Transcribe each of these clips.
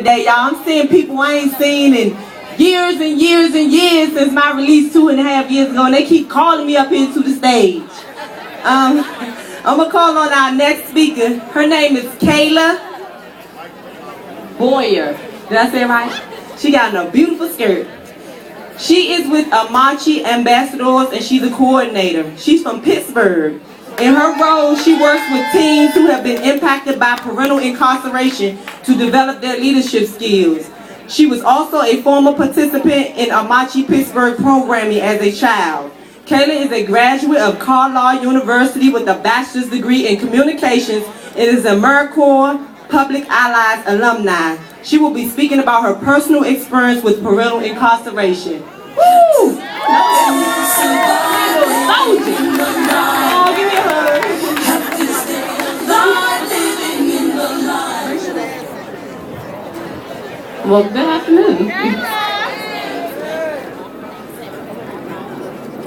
Today, y'all, I'm seeing people I ain't seen in years and years and years since my release 2.5 years ago, and they keep calling me up here to the stage. I'm gonna call on our next speaker. Her name is Kayla Boyer. Did I say it right? She got a beautiful skirt. She is with Amachi Ambassadors, and she's a coordinator. She's from Pittsburgh. In her role, she works with teens who have been impacted by parental incarceration to develop their leadership skills. She was also a former participant in Amachi Pittsburgh programming as a child. Kayla is a graduate of Carlisle University with a bachelor's degree in communications and is a AmeriCorps Public Allies alumni. She will be speaking about her personal experience with parental incarceration. Woo! Well, good afternoon.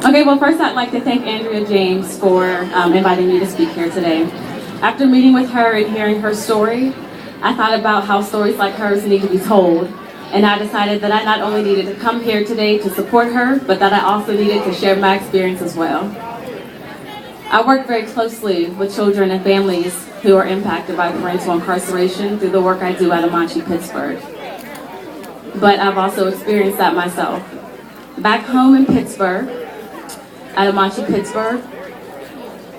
Okay, well, first I'd like to thank Andrea James for inviting me to speak here today. After meeting with her and hearing her story, I thought about how stories like hers need to be told, and I decided that I not only needed to come here today to support her, but that I also needed to share my experience as well. I work very closely with children and families who are impacted by parental incarceration through the work I do at Amachi Pittsburgh. But I've also experienced that myself. Back home in Pittsburgh, at Amachi Pittsburgh,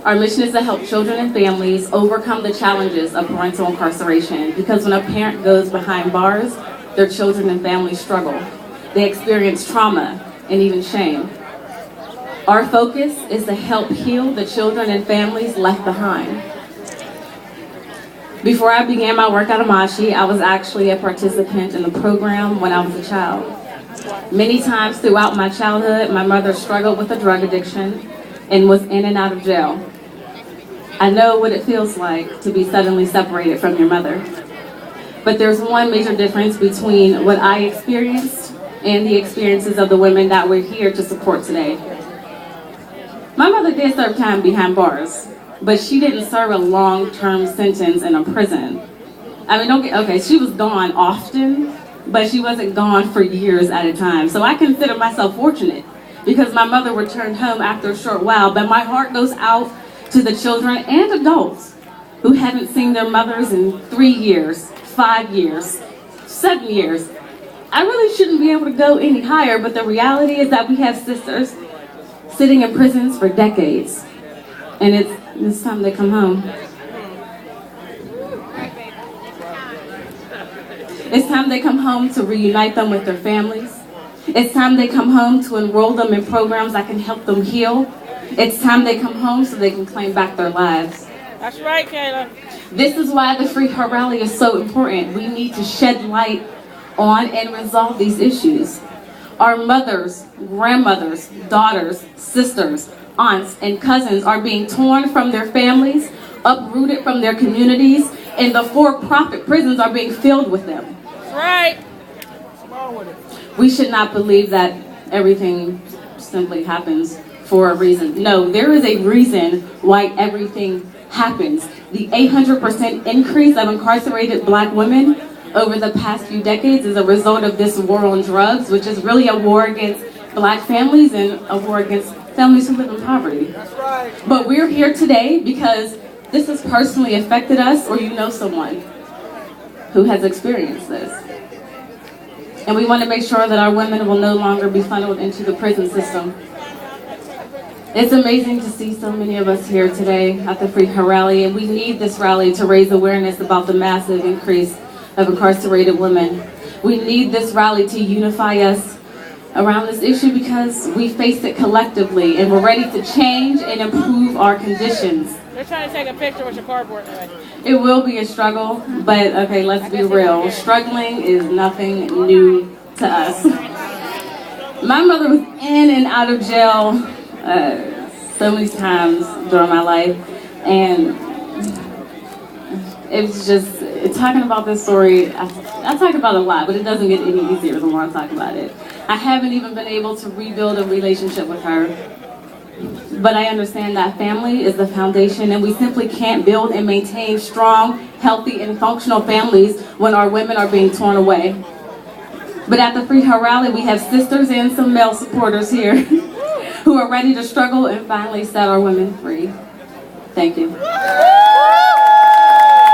our mission is to help children and families overcome the challenges of parental incarceration, because when a parent goes behind bars, their children and families struggle. They experience trauma and even shame. Our focus is to help heal the children and families left behind. Before I began my work at Amachi, I was actually a participant in the program when I was a child. Many times throughout my childhood, my mother struggled with a drug addiction and was in and out of jail. I know what it feels like to be suddenly separated from your mother. But there's one major difference between what I experienced and the experiences of the women that we're here to support today. My mother did serve time behind bars, but she didn't serve a long-term sentence in a prison. I mean, she was gone often, but she wasn't gone for years at a time. So I consider myself fortunate because my mother returned home after a short while, but my heart goes out to the children and adults who haven't seen their mothers in 3 years, 5 years, 7 years. I really shouldn't be able to go any higher, but the reality is that we have sisters sitting in prisons for decades, and it's time they come home. It's time they come home to reunite them with their families. It's time they come home to enroll them in programs that can help them heal. It's time they come home so they can claim back their lives. That's right, Kayla. This is why the Free Her Rally is so important. We need to shed light on and resolve these issues. Our mothers, grandmothers, daughters, sisters, aunts, and cousins are being torn from their families, uprooted from their communities, and the for-profit prisons are being filled with them. That's right. We should not believe that everything simply happens for a reason. No, there is a reason why everything happens. The 800% increase of incarcerated Black women over the past few decades is a result of this war on drugs, which is really a war against Black families and a war against families who live in poverty. That's right. But we're here today because this has personally affected us, or you know someone who has experienced this. And we want to make sure that our women will no longer be funneled into the prison system. It's amazing to see so many of us here today at the Free Her Rally, and we need this rally to raise awareness about the massive increase of incarcerated women. We need this rally to unify us around this issue because we face it collectively, and we're ready to change and improve our conditions. They're trying to take a picture with your cardboard today. It will be a struggle, but okay, let's be real. Struggling is nothing new to us. My mother was in and out of jail so many times during my life, and it's just, talking about this story, I talk about it a lot, but it doesn't get any easier the more I talk about it. I haven't even been able to rebuild a relationship with her, but I understand that family is the foundation, and we simply can't build and maintain strong, healthy, and functional families when our women are being torn away. But at the Free Her Rally, we have sisters and some male supporters here who are ready to struggle and finally set our women free. Thank you.